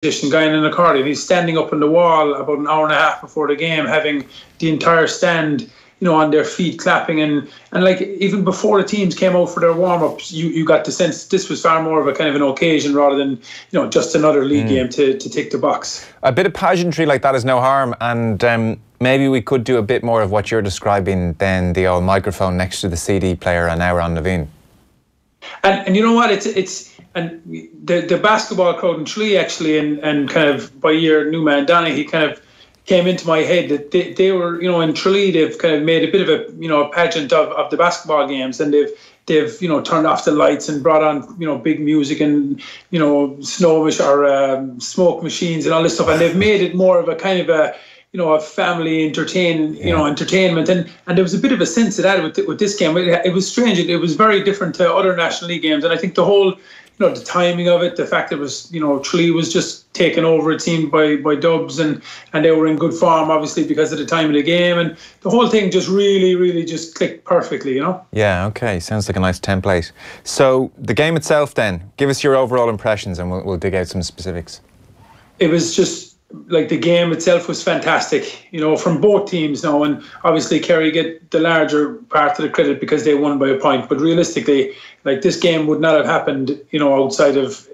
musician, guy in an accordion. He's standing up on the wall about an hour and a half before the game, having the entire stand, on their feet clapping, and like even before the teams came out for their warm-ups, you got the sense this was far more of a kind of an occasion rather than just another league game to tick the box. A bit of pageantry like that is no harm, and maybe we could do a bit more of what you're describing than the old microphone next to the CD player an hour on Levine. And you know what, it's and the basketball crowd in Tralee actually, and kind of by year Newman and Donny, he kind of came into my head that they were, in Tralee, they've kind of made a bit of a pageant of the basketball games, and they've turned off the lights and brought on big music and smoke machines and all this stuff, and they've made it more of a kind of a family entertainment, and there was a bit of a sense of that with this game. It was strange. It was very different to other National League games, and I think the whole the timing of it, the fact that it was Tralee was just taken over, it seemed, by Dubs, and they were in good form obviously because of the time of the game, and the whole thing just really just clicked perfectly. Yeah, okay, sounds like a nice template. So the game itself then, give us your overall impressions and we'll dig out some specifics. It was just like the game itself was fantastic, from both teams now, and obviously Kerry get the larger part of the credit because they won by a point, but realistically, like, this game would not have happened, outside of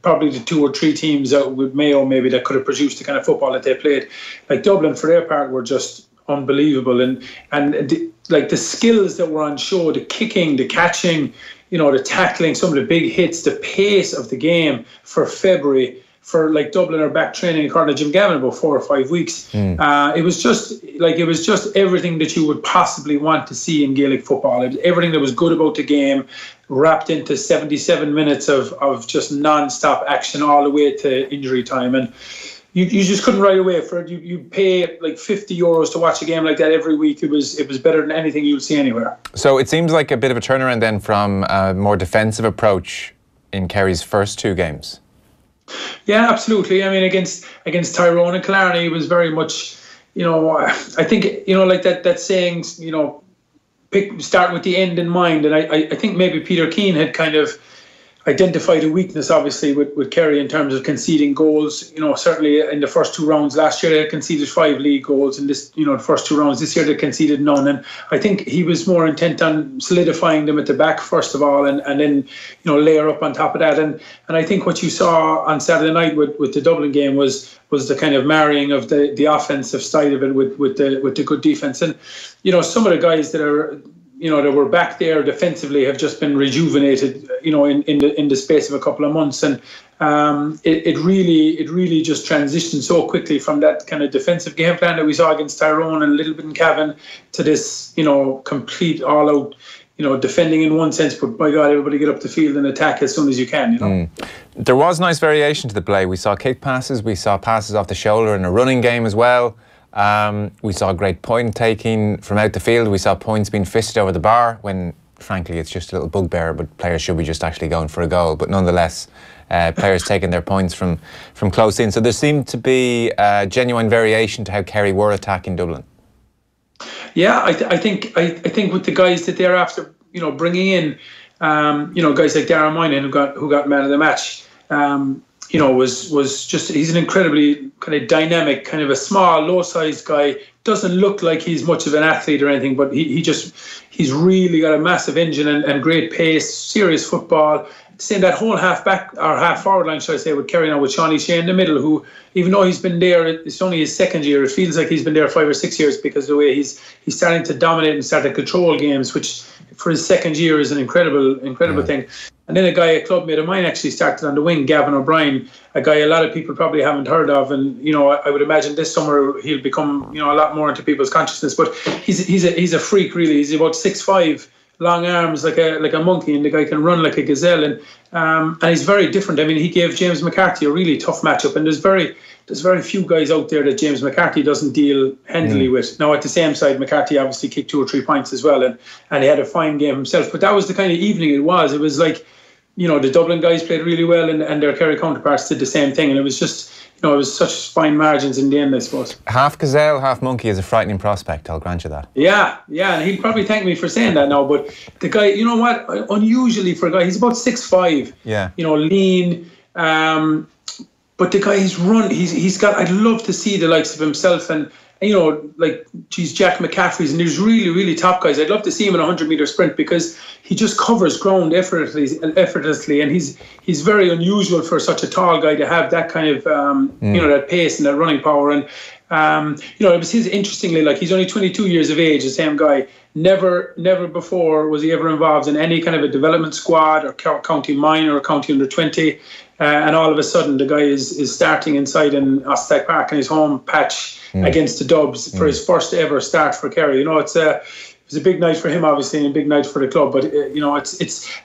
probably the two or three teams with Mayo maybe that could have produced the kind of football that they played. Like, Dublin for their part were just unbelievable, and the skills that were on show, the kicking, the catching, the tackling, some of the big hits, the pace of the game for February. For like Dublin are back training according to Jim Gavin about 4 or 5 weeks. It was just everything that you would possibly want to see in Gaelic football. Everything that was good about the game wrapped into 77 minutes of just non-stop action all the way to injury time. And you just couldn't ride away for it. You pay like €50 to watch a game like that every week. It was better than anything you'll see anywhere. So it seems like a bit of a turnaround then from a more defensive approach in Kerry's first two games. Yeah, absolutely. I mean, against Tyrone and Killarney, it was very much, I think, like that saying, start with the end in mind. And I think maybe Peter Keane had kind of identified a weakness, obviously, with Kerry in terms of conceding goals. Certainly in the first two rounds last year, they conceded 5 league goals. In this, the first two rounds this year, they conceded none. And I think he was more intent on solidifying them at the back, first of all, and then, layer up on top of that. And I think what you saw on Saturday night with the Dublin game was the kind of marrying of the offensive side of it with the good defence. And, some of the guys that are, that were back there defensively have just been rejuvenated, in the space of a couple of months, and it really just transitioned so quickly from that kind of defensive game plan that we saw against Tyrone and a little bit in Cavan to this, complete all-out, defending in one sense, but by God, everybody get up the field and attack as soon as you can. There was nice variation to the play. We saw kick passes, we saw passes off the shoulder in a running game as well. We saw great point taking from out the field. We saw points being fisted over the bar when, frankly, it's just a little bugbear, but players should be just actually going for a goal. But nonetheless, players taking their points from close in. So there seemed to be genuine variation to how Kerry were attacking Dublin. Yeah, I think with the guys that they're after, bringing in, guys like Darren Moynihan who got man of the match. Was just, he's an incredibly kind of dynamic, kind of a small, low-sized guy. Doesn't look like he's much of an athlete or anything, but he's really got a massive engine and great pace, serious football. Saying that whole half-back or half-forward line, should I say, with Kerry now, with Shawnee Shea in the middle, who, even though he's been there, it's only his second year, it feels like he's been there 5 or 6 years because of the way he's starting to dominate and start to control games, which for his second year is an incredible thing. And then a guy, a clubmate of mine, actually started on the wing, Gavin O'Brien, a guy a lot of people probably haven't heard of, and I would imagine this summer he'll become a lot more into people's consciousness. But he's a freak, really. He's about 6'5", long arms like a monkey, and the guy can run like a gazelle, and he's very different. I mean, he gave James McCarthy a really tough matchup, and there's very few guys out there that James McCarthy doesn't deal handily with. Now, at the same side, McCarthy obviously kicked 2 or 3 points as well, and he had a fine game himself. But that was the kind of evening it was. It was like, the Dublin guys played really well, and their Kerry counterparts did the same thing, and it was just, it was such fine margins in the end, I suppose. Half gazelle, half monkey is a frightening prospect, I'll grant you that. Yeah, and he'll probably thank me for saying that now, but the guy, you know what, unusually for a guy, he's about 6'5", lean, but the guy he's run. He's got. I'd love to see the likes of himself and. Like, geez, Jack McCaffrey's, and there's really, really top guys. I'd love to see him in a 100-meter sprint because he just covers ground effortlessly, and he's very unusual for such a tall guy to have that kind of, that pace and that running power. And, it was interestingly, like, he's only 22 years of age, the same guy. Never before was he ever involved in any kind of a development squad or county minor or county under 20. And all of a sudden, the guy is starting inside in Ostack Park in his home patch against the Dubs for his first ever start for Kerry. It was a big night for him, obviously, and a big night for the club. But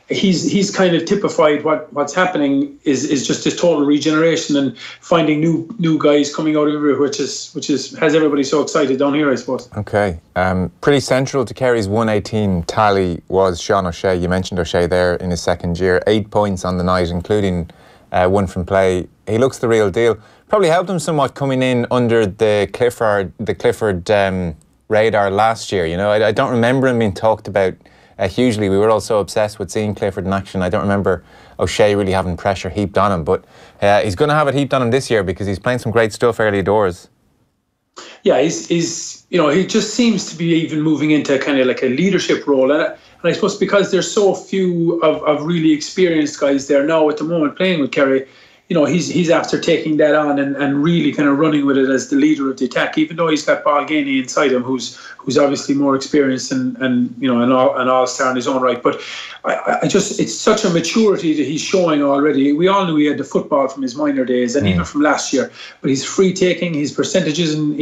he's kind of typified what's happening is just this total regeneration and finding new guys coming out of everywhere, which has everybody so excited down here, I suppose. Okay, pretty central to Kerry's 118 tally was Sean O'Shea. You mentioned O'Shea there in his second year, 8 points on the night, including one from play. He looks the real deal. Probably helped him somewhat coming in under the Clifford radar last year. I don't remember him being talked about hugely. We were all so obsessed with seeing Clifford in action. I don't remember O'Shea really having pressure heaped on him, but he's going to have it heaped on him this year because he's playing some great stuff early doors. Yeah, he's he just seems to be even moving into kind of like a leadership role, and I suppose because there's so few of really experienced guys there now at the moment playing with Kerry, he's after taking that on and really kind of running with it as the leader of the attack, even though he's got Balgany inside him, who's obviously more experienced and an all-star in his own right. But I just, it's such a maturity that he's showing already. We all knew he had the football from his minor days and even from last year, but his free taking, his percentages and,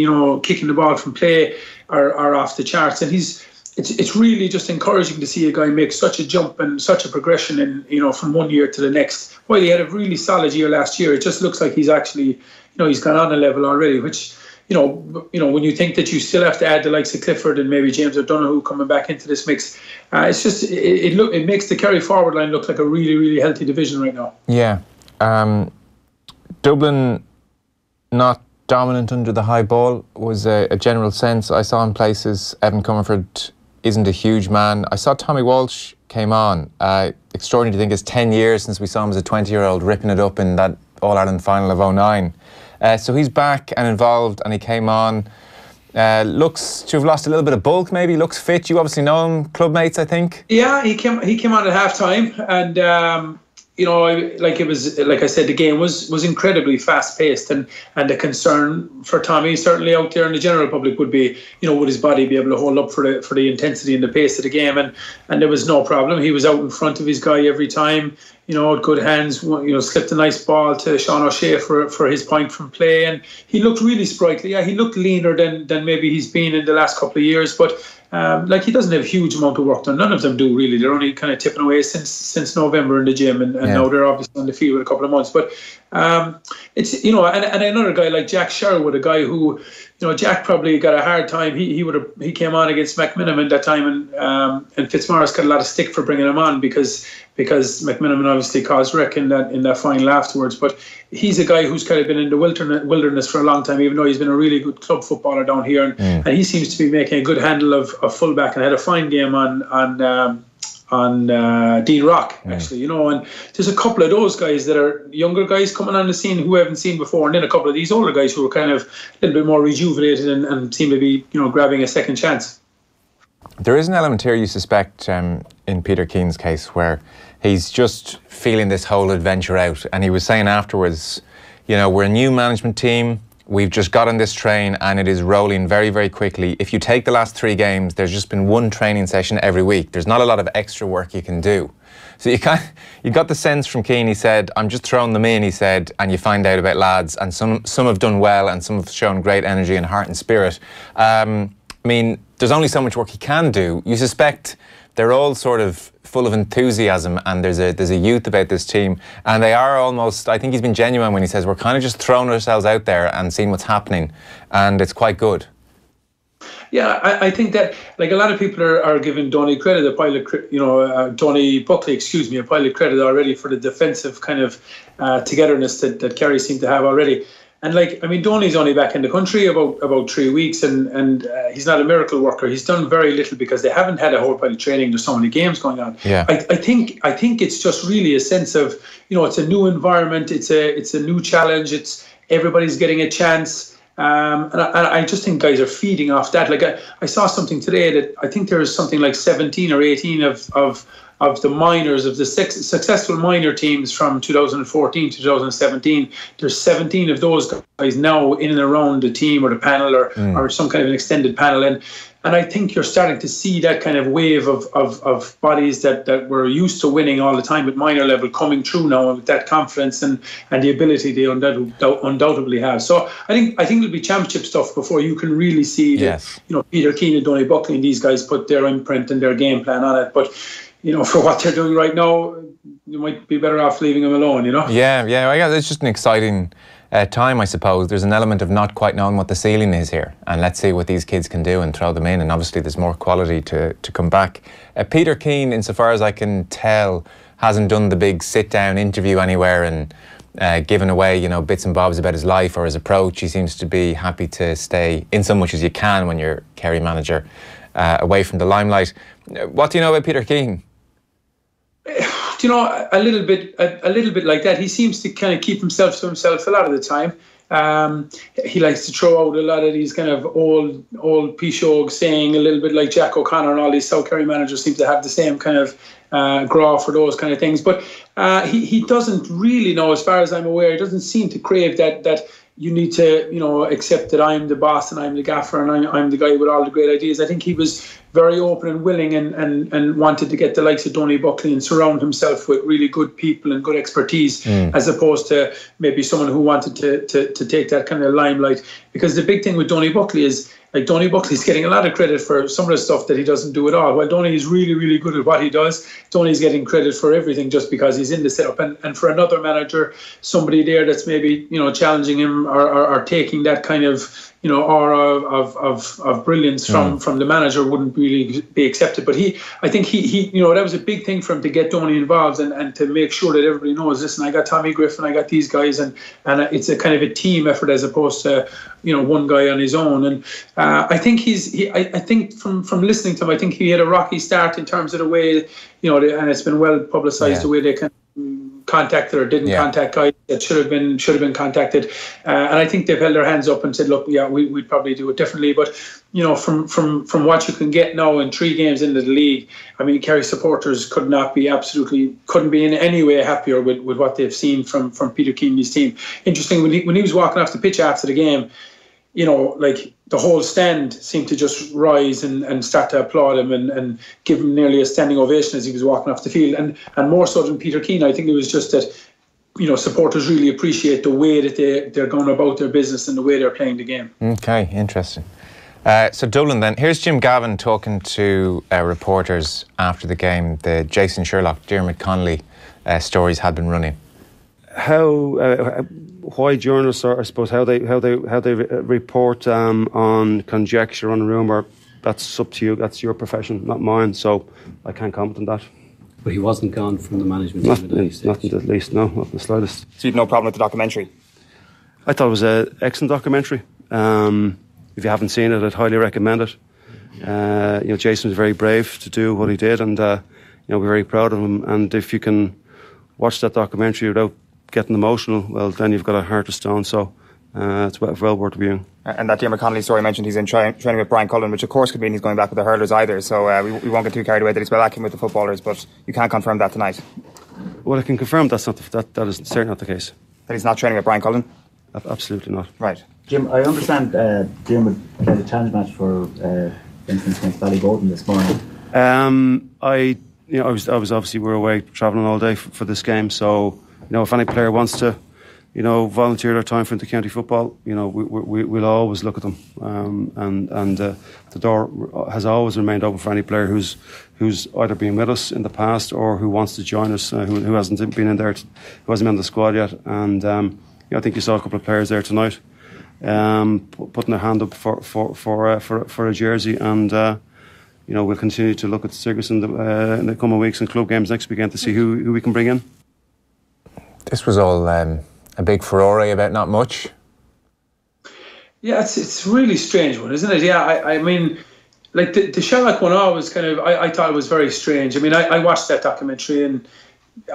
kicking the ball from play are off the charts. And it's really just encouraging to see a guy make such a jump and such a progression in, from one year to the next. While he had a really solid year last year, it just looks like he's actually, he's gone on a level already, which, when you think that you still have to add the likes of Clifford and maybe James O'Donoghue coming back into this mix, it's just, it makes the Kerry forward line look like a really, really healthy division right now. Yeah. Dublin not dominant under the high ball was a general sense. I saw in places Evan Comerford isn't a huge man. I saw Tommy Walsh came on. Extraordinary to think it's 10 years since we saw him as a 20-year-old ripping it up in that All-Ireland final of 2009. So he's back and involved, and he came on. Looks to have lost a little bit of bulk, maybe. Looks fit. You obviously know him, club mates, I think. Yeah, he came on at half-time, and like I said, the game was incredibly fast-paced, and the concern for Tommy, certainly out there in the general public, would be, would his body be able to hold up for the intensity and the pace of the game, and there was no problem. He was out in front of his guy every time, good hands, slipped a nice ball to Sean O'Shea for his point from play, and he looked really sprightly. Yeah, he looked leaner than maybe he's been in the last couple of years, but he doesn't have a huge amount of work done. None of them do, really. They're only kind of tipping away since November in the gym, and now they're obviously on the field with a couple of months. But it's and another guy like Jack Sherwood, a guy who, Jack probably got a hard time. He came on against McMiniman that time, and Fitzmaurice got a lot of stick for bringing him on because McMiniman obviously caused wreck in that final afterwards. But he's a guy who's kind of been in the wilderness for a long time, even though he's been a really good club footballer down here, and he seems to be making a good handle of fullback, and had a fine game on Dean Rock, actually, and there's a couple of those guys that are younger guys coming on the scene who we haven't seen before, and then a couple of these older guys who are kind of a little bit more rejuvenated and seem to be, grabbing a second chance. There is an element here, you suspect, in Peter Keane's case, where he's just feeling this whole adventure out, and he was saying afterwards, we're a new management team. We've just got on this train and it is rolling very, very quickly. If you take the last 3 games, there's just been one training session every week. There's not a lot of extra work you can do. So you got the sense from Keane, he said, I'm just throwing them in, he said, and you find out about lads, and some have done well and some have shown great energy and heart and spirit. There's only so much work he can do. You suspect they're all sort of full of enthusiasm, and there's a youth about this team, and they are almost, I think he's been genuine when he says we're kind of just throwing ourselves out there and seeing what's happening, and it's quite good. Yeah, I think that, like, a lot of people are giving Donny credit, Donny Buckley, a pile of credit already for the defensive kind of togetherness that Kerry seem to have already. And like, I mean, Donny's only back in the country about 3 weeks, and he's not a miracle worker. He's done very little because they haven't had a whole pile of training. There's so many games going on. Yeah. I think it's just really a sense of, it's a new environment. It's a new challenge. It's everybody's getting a chance. And I just think guys are feeding off that. Like I saw something today that I think there's something like 17 or 18 of the minors, of the successful minor teams from 2014 to 2017. There's 17 of those guys now in and around the team or the panel or some kind of an extended panel. And I think you're starting to see that kind of wave of bodies that were used to winning all the time at minor level coming through now with that confidence and the ability they undoubtedly have. So I think it'll be championship stuff before you can really see Peter Keane and Donny Buckley and these guys put their imprint and their game plan on it. But for what they're doing right now, you might be better off leaving them alone, Yeah, I guess it's just an exciting time, I suppose. There's an element of not quite knowing what the ceiling is here, and let's see what these kids can do and throw them in, and obviously there's more quality to come back. Peter Keane, insofar as I can tell, hasn't done the big sit-down interview anywhere and given away, bits and bobs about his life or his approach. He seems to be happy to stay in so much as you can when you're Kerry manager, away from the limelight. What do you know about Peter Keane? A little bit like that. He seems to kind of keep himself to himself a lot of the time. He likes to throw out a lot of these kind of old Pishog saying, a little bit like Jack O'Connor, and all these South Kerry managers seem to have the same kind of graw for those kind of things. But he doesn't really know, as far as I'm aware, he doesn't seem to crave that you need to, accept that I'm the boss and I'm the gaffer and I'm the guy with all the great ideas. I think he was very open and willing and wanted to get the likes of Donny Buckley and surround himself with really good people and good expertise, as opposed to maybe someone who wanted to take that kind of limelight. Because the big thing with Donny Buckley is, like, Donny Buckley's getting a lot of credit for some of the stuff that he doesn't do at all. While Donny is really, really good at what he does, Donny's getting credit for everything just because he's in the setup. And for another manager, somebody there that's maybe, challenging him or taking that kind of, aura of brilliance from the manager wouldn't really be accepted. But I think he that was a big thing for him to get Donny involved and to make sure that everybody knows, listen, I got Tommy Griffin, I got these guys, and it's a kind of a team effort as opposed to one guy on his own. And I think I think from listening to him, I think he had a rocky start in terms of the way and it's been well publicised the way they can contacted or didn't contact guys that should have been contacted, and I think they've held their hands up and said, look, we'd probably do it differently. But from what you can get now in 3 games into the league, I mean, Kerry supporters couldn't be in any way happier with what they've seen from Peter Keane's team. Interesting, when he was walking off the pitch after the game, like the whole stand seemed to just rise and start to applaud him and give him nearly a standing ovation as he was walking off the field. And more so than Peter Keane, I think it was just that, supporters really appreciate the way that they're going about their business and the way they're playing the game. Okay, interesting. So Dublin then, here's Jim Gavin talking to reporters after the game. The Jason Sherlock, Dermot Connolly stories had been running. Why journalists are, I suppose, how they report on conjecture, on rumour, that's up to you. That's your profession, not mine. So I can't comment on that. But he wasn't gone from the management team at any stage? Not in the least, no, not in the slightest. So you've no problem with the documentary? I thought it was an excellent documentary. If you haven't seen it, I'd highly recommend it. Jason was very brave to do what he did, and we're very proud of him. And if you can watch that documentary without getting emotional, well, then you've got a heart of stone. So it's well worth viewing. And that Dermot Connolly story mentioned he's in training with Brian Cullen, which of course could mean he's going back with the hurlers either. So we won't get too carried away that he's back in with the footballers, but you can't confirm that tonight. Well, I can confirm that is certainly not the case. That he's not training with Brian Cullen? Absolutely not. Right. Jim, I understand Dermot played a challenge match for instance against Ballyboden this morning. I was obviously, we're away travelling all day for this game, so if any player wants to volunteer their time for inter-county football, we'll always look at them, and the door has always remained open for any player who's either been with us in the past or who wants to join us, who hasn't been in there, who hasn't been in the squad yet. And I think you saw a couple of players there tonight putting their hand up for a jersey, and we'll continue to look at Sigus in the coming weeks and club games next weekend to see who we can bring in. This was all a big furore about not much. Yeah, it's a really strange one, isn't it? Yeah, I mean, like the Sherlock one always kind of, I thought it was very strange. I mean, I watched that documentary and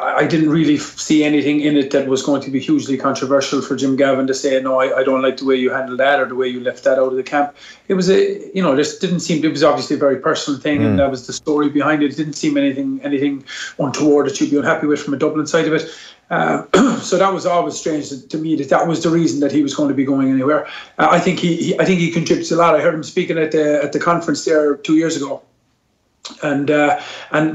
I didn't really see anything in it that was going to be hugely controversial for Jim Gavin to say, no, I don't like the way you handled that or the way you left that out of the camp. It was just didn't seem, it was obviously a very personal thing and that was the story behind it. It didn't seem anything untoward that you'd be unhappy with from a Dublin side of it. So that was always strange to me that was the reason that he was going to be going anywhere. I think he contributes a lot. I heard him speaking at the conference there 2 years ago. And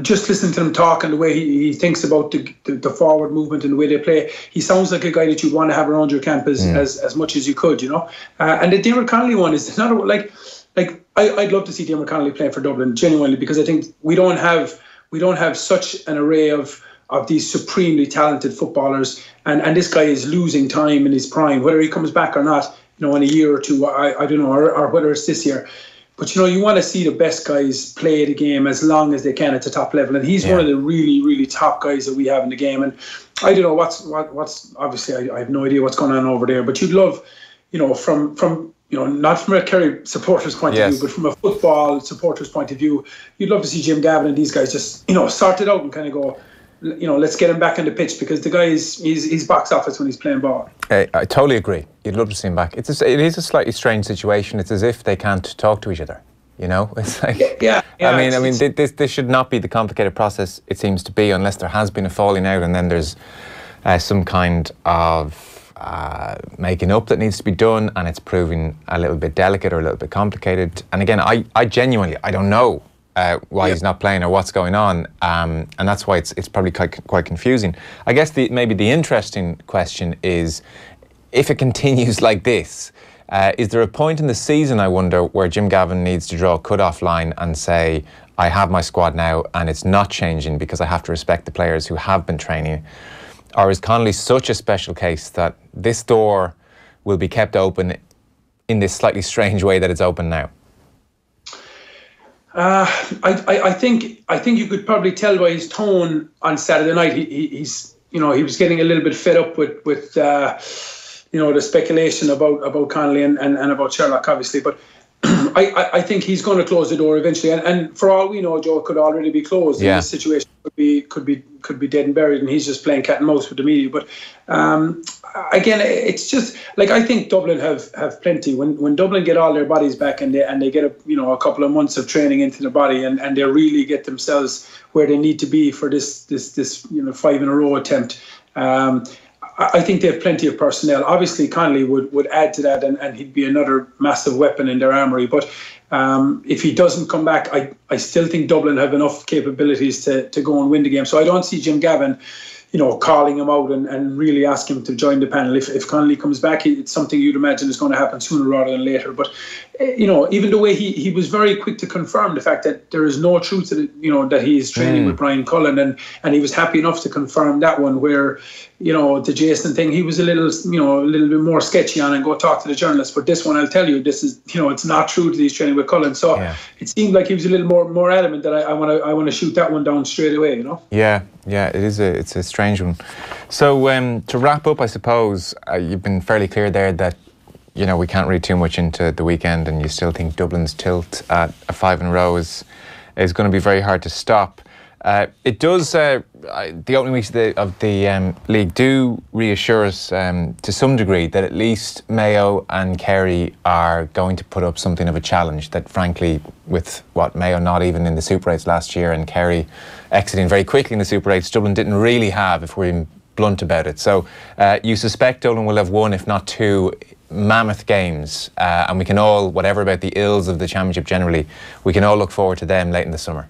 just listening to him talk and the way he thinks about the forward movement and the way they play, he sounds like a guy that you'd want to have around your camp as much as you could, And the Dermot Connolly one is not like I'd love to see Dermot Connolly playing for Dublin genuinely, because I think we don't have such an array of these supremely talented footballers, and this guy is losing time in his prime, whether he comes back or not, in a year or two, I don't know, or whether it's this year. But, you want to see the best guys play the game as long as they can at the top level. And he's one of the really, really top guys that we have in the game. And I don't know what's obviously I have no idea what's going on over there. But you'd love, from not from a Kerry supporter's point of view, but from a football supporter's point of view, you'd love to see Jim Gavin and these guys just, sort it out and kind of go, let's get him back on the pitch, because the guy he's box office when he's playing ball. I totally agree. You'd love to see him back. It is a slightly strange situation. It's as if they can't talk to each other. It's like, I mean, this should not be the complicated process it seems to be, unless there has been a falling out and then there's some kind of making up that needs to be done, and it's proving a little bit delicate or a little bit complicated. And again, I genuinely don't know why he's not playing or what's going on, and that's why it's probably quite confusing. I guess maybe the interesting question is, if it continues like this, is there a point in the season, I wonder, where Jim Gavin needs to draw a cut-off line and say, I have my squad now and it's not changing because I have to respect the players who have been training? Or is Connolly such a special case that this door will be kept open in this slightly strange way that it's open now? I think you could probably tell by his tone on Saturday night. He was getting a little bit fed up with the speculation about Connolly and about Sherlock, obviously. But I think he's going to close the door eventually. And for all we know, Joe, it could already be closed. Yeah. This situation could be dead and buried, and he's just playing cat and mouse with the media. But again, it's just like, I think Dublin have plenty. When Dublin get all their bodies back and they get a couple of months of training into the body, and they really get themselves where they need to be for this 5 in a row attempt. I think they have plenty of personnel. Obviously, Connolly would add to that, and he'd be another massive weapon in their armoury. But if he doesn't come back, I still think Dublin have enough capabilities to go and win the game. So I don't see Jim Gavin, calling him out and really ask him to join the panel. If Connolly comes back, it's something you'd imagine is going to happen sooner rather than later. But, even the way he was very quick to confirm the fact that there is no truth to it, that he is training with Brian Cullen, and he was happy enough to confirm that one, where, the Jason thing, he was a little bit more sketchy on and go talk to the journalists. But this one, I'll tell you, this is, it's not true that he's training with Cullen. So it seemed like he was a little more adamant that I want to shoot that one down straight away, Yeah, it's a strange one. So to wrap up, I suppose, you've been fairly clear there that, we can't read too much into the weekend, and you still think Dublin's tilt at a 5 in a row is going to be very hard to stop. It does, the opening weeks of the league do reassure us to some degree that at least Mayo and Kerry are going to put up something of a challenge, that frankly, with Mayo not even in the Super 8s last year and Kerry exiting very quickly in the Super 8s, Dublin didn't really have, if we're blunt about it. So you suspect Dublin will have one, if not two, mammoth games, and we can all, whatever about the ills of the Championship generally, we can all look forward to them late in the summer.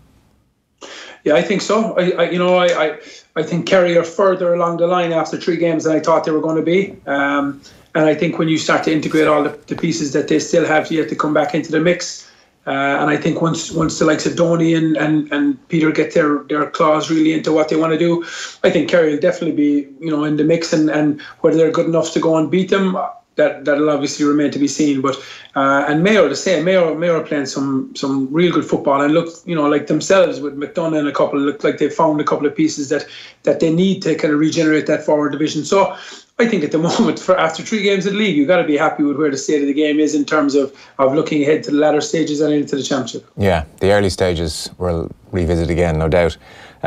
Yeah, I think so. I think Kerry are further along the line after 3 games than I thought they were going to be. And I think when you start to integrate all the pieces that they still have yet to come back into the mix, and I think once the likes of Donny and Peter get their claws really into what they want to do, I think Kerry will definitely be in the mix, and whether they're good enough to go and beat them, that'll obviously remain to be seen. But and Mayo the same. Mayo are playing some real good football, and look, like themselves with McDonough and a couple, look like they've found a couple of pieces that they need to kind of regenerate that forward division. So I think at the moment, after 3 games in the league, you've got to be happy with where the state of the game is in terms of looking ahead to the latter stages and into the championship. Yeah, the early stages we'll revisit again, no doubt.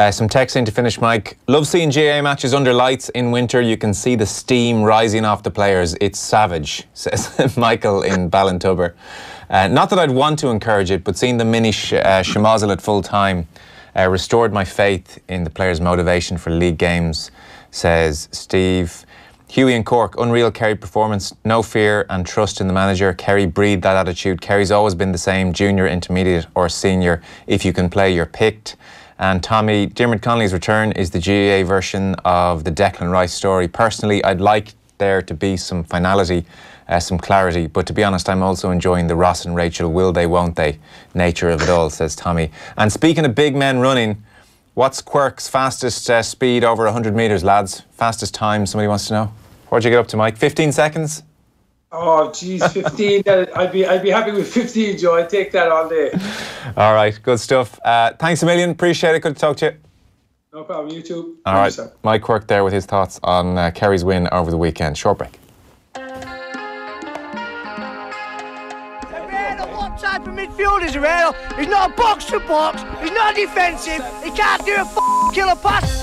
Some texting to finish, Mike. Love seeing GAA matches under lights in winter. You can see the steam rising off the players. It's savage, says Michael in Ballintubber. Not that I'd want to encourage it, but seeing the mini schmozzle at full time restored my faith in the players' motivation for league games, says Steve. Hughie and Quirke, unreal Kerry performance, no fear and trust in the manager. Kerry breathed that attitude. Kerry's always been the same, junior, intermediate or senior. If you can play, you're picked. And Tommy, Dermot Connolly's return is the GAA version of the Declan Rice story. Personally, I'd like there to be some finality, some clarity, but to be honest, I'm also enjoying the Ross and Rachel will they, won't they nature of it all, says Tommy. And speaking of big men running, what's Quirke's fastest speed over 100 metres, lads? Fastest time, somebody wants to know? What'd you get up to, Mike? 15 seconds? Oh, geez, 15. I'd be happy with 15, Joe. I'd take that all day. All right, good stuff. Thanks a million. Appreciate it. Good to talk to you. No problem. You too. All right, Mike Quirke there with his thoughts on Kerry's win over the weekend. Short break. What type of midfielder is Herrera? He's not a box to box. He's not defensive. He can't do a killer pass.